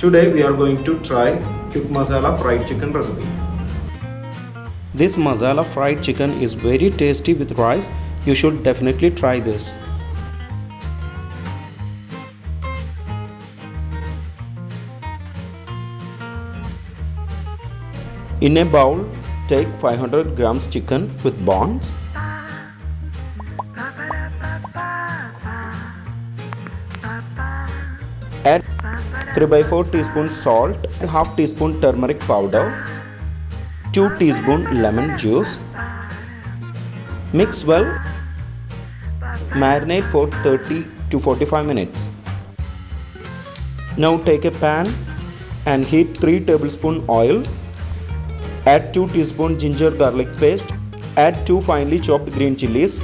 Today we are going to try quick masala fried chicken recipe. This masala fried chicken is very tasty with rice. You should definitely try this. In a bowl, take 500 grams chicken with bones. Add 3/4 teaspoon salt, half teaspoon turmeric powder, 2 teaspoon lemon juice. Mix well. Marinate for 30 to 45 minutes. Now take a pan and heat 3 tablespoon oil. Add 2 teaspoon ginger garlic paste. Add 2 finely chopped green chillies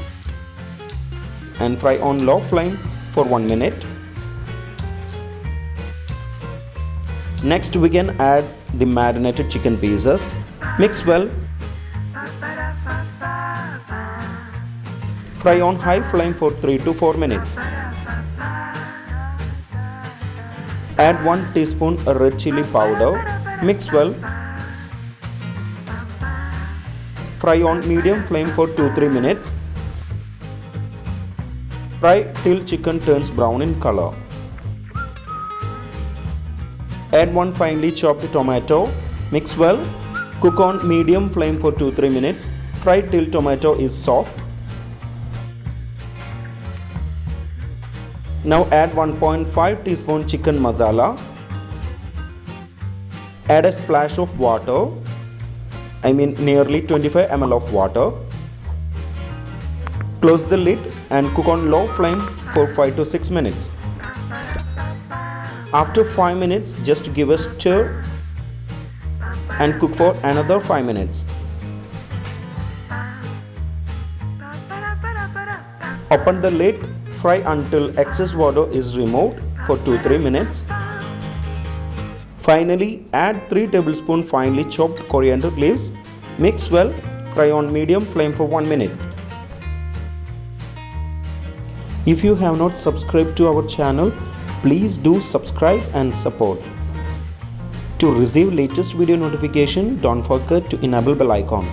and fry on low flame for 1 minute. Next we can add the marinated chicken pieces. Mix well. Fry on high flame for 3 to 4 minutes. Add 1 teaspoon red chilli powder. Mix well. Fry on medium flame for 2-3 minutes. Fry till chicken turns brown in color. Add 1 finely chopped tomato. Mix well. Cook on medium flame for 2-3 minutes. Fry till tomato is soft. Now add 1.5 teaspoon chicken masala. Add a splash of water. Nearly 25 ml of water. Close the lid and cook on low flame for 5 to 6 minutes. After 5 minutes, just give a stir and cook for another 5 minutes. Open the lid, fry until excess water is removed for 2-3 minutes. Finally, add 3 tablespoons finely chopped coriander leaves. Mix well. Fry on medium flame for 1 minute. If you have not subscribed to our channel, please do subscribe and support. To receive latest video notification, don't forget to enable bell icon.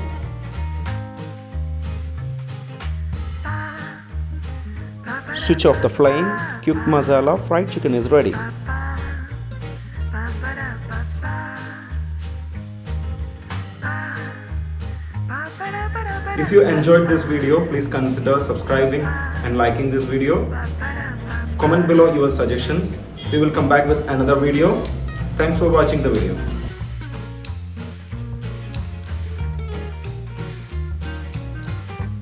Switch off the flame. Quick masala fried chicken is ready. If you enjoyed this video, please consider subscribing and liking this video. Comment below your suggestions. We will come back with another video. Thanks for watching the video.